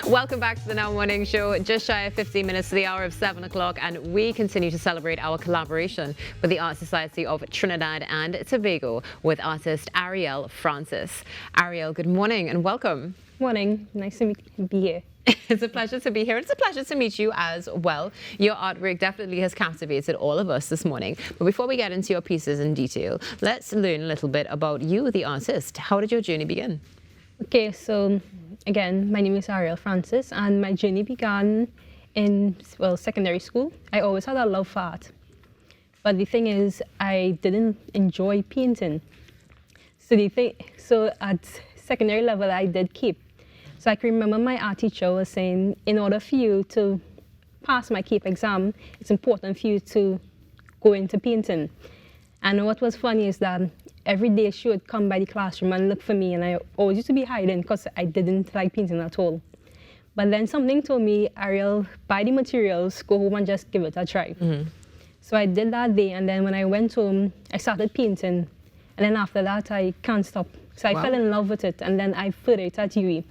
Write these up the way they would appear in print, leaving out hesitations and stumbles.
Welcome back to the Now Morning Show. Just shy of 15 minutes to the hour of 7 o'clock, and we continue to celebrate our collaboration with the Art Society of Trinidad and Tobago with artist Ariel Francis. Ariel, good morning and welcome. Morning. Nice to be here. It's a pleasure to be here. It's a pleasure to meet you as well. Your artwork definitely has captivated all of us this morning. But before we get into your pieces in detail, let's learn a little bit about you, the artist. How did your journey begin? Okay, so again, my name is Ariel Francis, and my journey began in, secondary school. I always had a love for art. But the thing is, I didn't enjoy painting. So at secondary level, I did keep. So I can remember my art teacher was saying, in order for you to pass my CAPE exam, it's important for you to go into painting. And what was funny is that every day she would come by the classroom and look for me, and I always used to be hiding because I didn't like painting at all. But then something told me, Ariel, buy the materials, go home and just give it a try. Mm-hmm. So I did that day, and then when I went home, I started painting. And then after that, I can't stop. So I fell in love with it, and then I furthered at UE.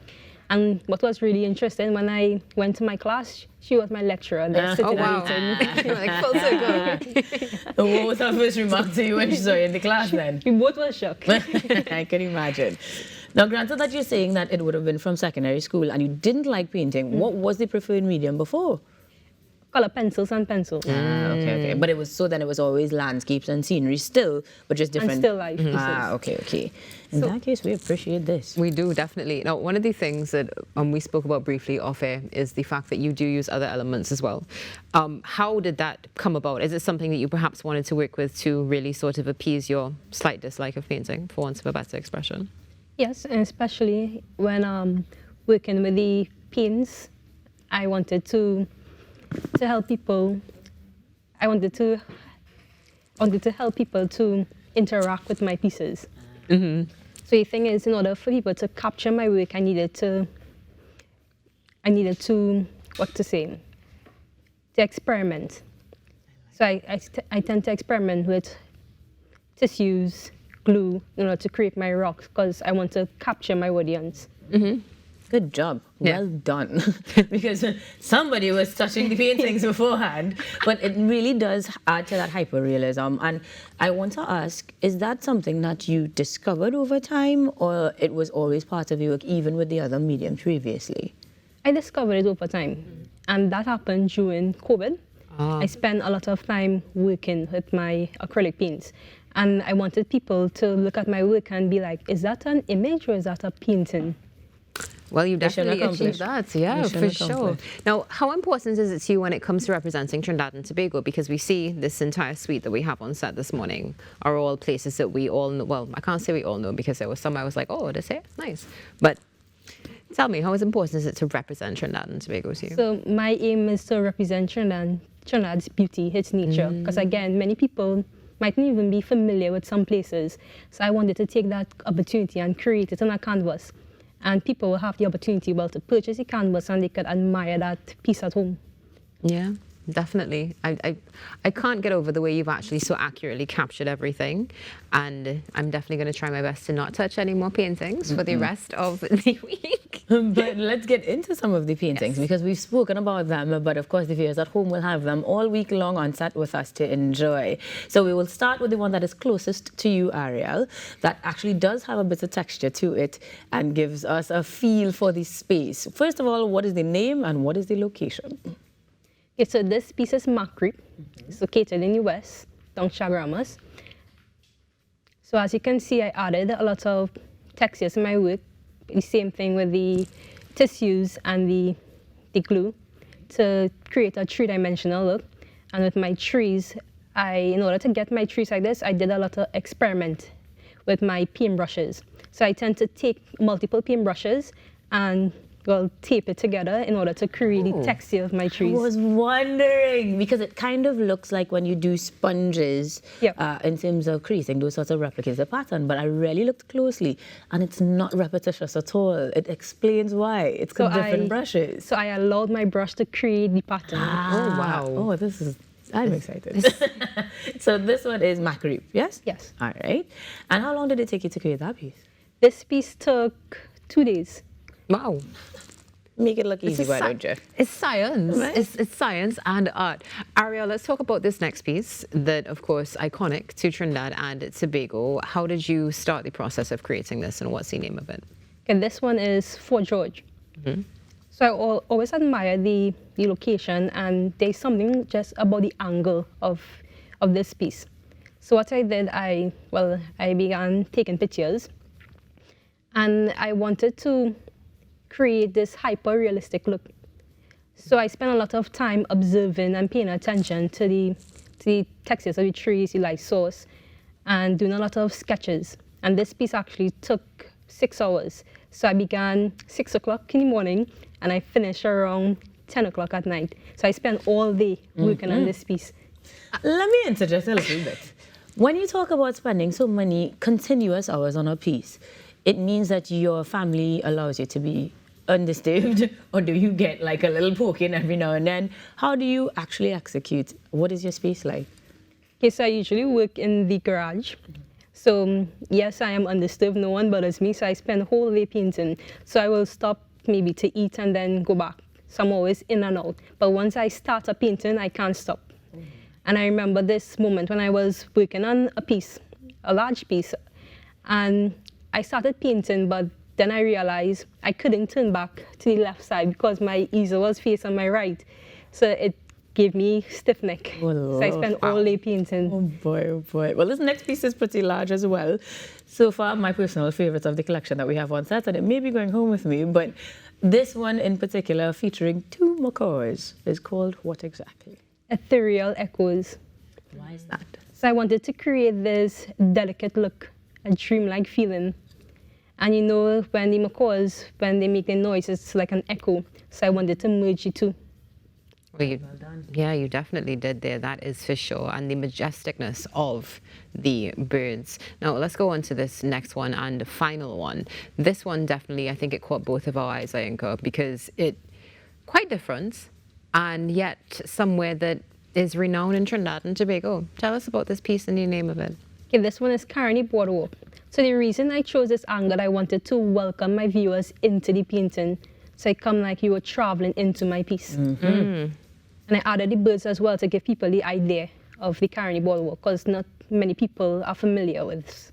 And what was really interesting, when I went to my class, she was my lecturer. There sitting like full circle. What was her first remark to you when she saw you in the class then? We both were shocked. I can imagine. Now, granted that you're saying that it would have been from secondary school and you didn't like painting, what was the preferred medium before? Color pencils and pencils. Okay. But it was always landscapes and scenery still, but just different. And still life pieces. Okay. In that case, we appreciate this. We do, definitely. Now, one of the things that we spoke about briefly off air is the fact that you do use other elements as well. How did that come about? Is it something that you perhaps wanted to work with to really sort of appease your slight dislike of painting, for want of a better expression? Yes, and especially when working with the paints, I wanted to help people. I wanted to help people to interact with my pieces. Mm-hmm. So the thing is, in order for people to capture my work, I needed to to experiment. So I tend to experiment with tissues, glue, in order to create my rocks, because I want to capture my audience. Mm-hmm. Good job. Yeah. Well done. Because somebody was touching the paintings beforehand. But it really does add to that hyperrealism. And I want to ask, is that something that you discovered over time, or it was always part of your work, even with the other mediums previously? I discovered it over time. And that happened during COVID. I spent a lot of time working with my acrylic paints. And I wanted people to look at my work and be like, is that an image or is that a painting? Well, you definitely achieved that, yeah, for sure. Now, how important is it to you when it comes to representing Trinidad and Tobago? Because we see this entire suite that we have on set this morning are all places that we all know. Well, I can't say we all know, because there was some I was like, oh, this here, nice. But tell me, how important is it to represent Trinidad and Tobago to you? So my aim is to represent Trinidad's beauty, its nature. Because again, many people mightn't even be familiar with some places. So I wanted to take that opportunity and create it on a canvas. And people will have the opportunity, to purchase a canvas and they could admire that piece at home. Yeah, definitely. I can't get over the way you've actually so accurately captured everything. And I'm definitely going to try my best to not touch any more paintings for the rest of the week. But let's get into some of the paintings, because we've spoken about them, but of course the viewers at home will have them all week long on set with us to enjoy. So we will start with the one that is closest to you, Ariel, that actually does have a bit of texture to it and gives us a feel for the space. First of all, what is the name and what is the location? Okay, so this piece is Macreep. It's located in the West, down Chagramas. So as you can see, I added a lot of textures in my work. The same thing with the tissues and the glue to create a three-dimensional look. And with my trees, in order to get my trees like this, I did a lot of experiment with my paint brushes. So I tend to take multiple paint brushes and tape it together in order to create the texture of my trees. I was wondering, because it kind of looks like when you do sponges in terms of creasing, those sorts of replicas of pattern, but I really looked closely and it's not repetitious at all. It explains why. It's got different brushes. So I allowed my brush to create the pattern. Oh, wow. Oh, I'm excited. So this one is Macreep, yes? Yes. All right. And how long did it take you to create that piece? This piece took 2 days. Wow. Make it look easy, why don't you? It's science. Right? It's science and art. Ariel, let's talk about this next piece that, of course, iconic to Trinidad and Tobago. How did you start the process of creating this, and what's the name of it? And this one is Fort George. So I always admire the location, and there's something just about the angle of this piece. So what I did, I began taking pictures, and I wanted to create this hyper-realistic look. So I spent a lot of time observing and paying attention to the textures of the trees, the light source, and doing a lot of sketches. And this piece actually took 6 hours. So I began 6 o'clock in the morning, and I finished around 10 o'clock at night. So I spent all day working on this piece. Let me interject a little bit. When you talk about spending so many continuous hours on a piece, it means that your family allows you to be undisturbed, or do you get like a little poking every now and then? How do you actually execute? What is your space like? Okay, so I usually work in the garage. So yes, I am undisturbed, no one bothers me, so I spend the whole day painting. So I will stop maybe to eat and then go back. So I'm always in and out. But once I start a painting, I can't stop. And I remember this moment when I was working on a piece, a large piece, and I started painting, but then I realized I couldn't turn back to the left side because my easel was facing my right. So it gave me stiff neck. Oh, so I spent all day painting. Oh boy, oh boy. Well, this next piece is pretty large as well. So far, my personal favorite of the collection that we have on set, and it may be going home with me, but this one in particular, featuring 2 macaws, is called what exactly? Ethereal Echoes. Why is that? So I wanted to create this delicate look, a dreamlike feeling. And you know, when the macaws, when they make their noise, it's like an echo. So I wanted to merge the two. Well, you definitely did there. That is for sure. And the majesticness of the birds. Now, let's go on to this next one and the final one. This one definitely, I think it caught both of our eyes, Ayanka, because it quite different, and yet somewhere that is renowned in Trinidad and Tobago. Tell us about this piece and the name of it. Okay, this one is Carney Boardwalk. So the reason I chose this angle, I wanted to welcome my viewers into the painting. So it come like you were traveling into my piece. And I added the birds as well to give people the idea of the Carney Boardwalk, because not many people are familiar with this.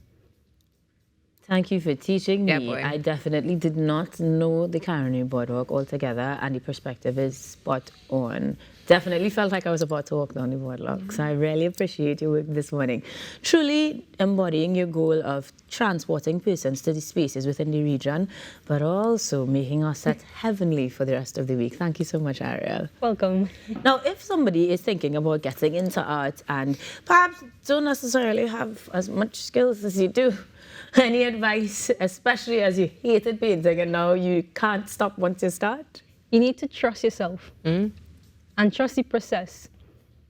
Thank you for teaching me. Yeah, I definitely did not know the Carney Boardwalk altogether, and the perspective is spot on. Definitely felt like I was about to walk down the boardwalk. So I really appreciate your work this morning. Truly embodying your goal of transporting persons to the spaces within the region, but also making our set heavenly for the rest of the week. Thank you so much, Ariel. Welcome. Now, if somebody is thinking about getting into art and perhaps don't necessarily have as much skills as you do, any advice, especially as you hated painting and now you can't stop once you start? You need to trust yourself and trust the process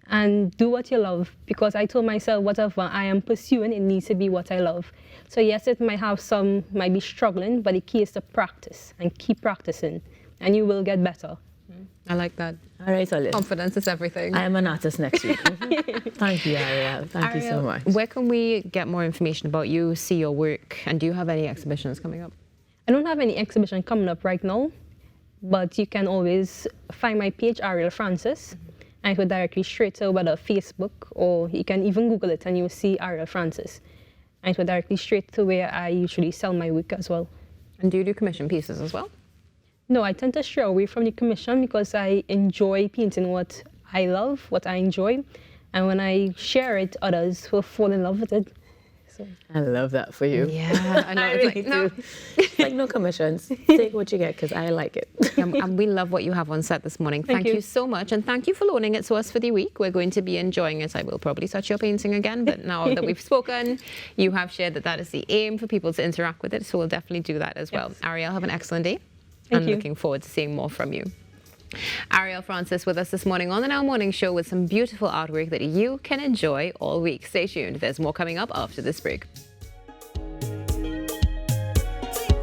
and do what you love, because I told myself whatever I am pursuing, it needs to be what I love. So yes, it might be struggling, but the key is to practice and keep practicing, and you will get better. I like that. All right, Olive. Confidence is everything. I am an artist next week. Thank you, Ariel. Thank you so much. Where can we get more information about you, see your work, and do you have any exhibitions coming up? I don't have any exhibition coming up right now, but you can always find my page, Ariel Francis, and it will directly straight to whether Facebook, or you can even Google it and you will see Ariel Francis. And it will directly straight to where I usually sell my work as well. And do you do commission pieces as well? No, I tend to stray away from the commission because I enjoy painting what I love, what I enjoy. And when I share it, others will fall in love with it. So. I love that for you. Yeah, I know. I It's really like, no. do. It's like no commissions. Take what you get, because I like it. And we love what you have on set this morning. Thank you so much. And thank you for loaning it to us for the week. We're going to be enjoying it. I will probably touch your painting again, but now that we've spoken, you have shared that that is the aim, for people to interact with it. So we'll definitely do that as well. Yes. Ariel, have an excellent day. Thank I'm you. looking forward to seeing more from you. Ariel Francis with us this morning on the Now Morning Show with some beautiful artwork that you can enjoy all week. Stay tuned. There's more coming up after this break.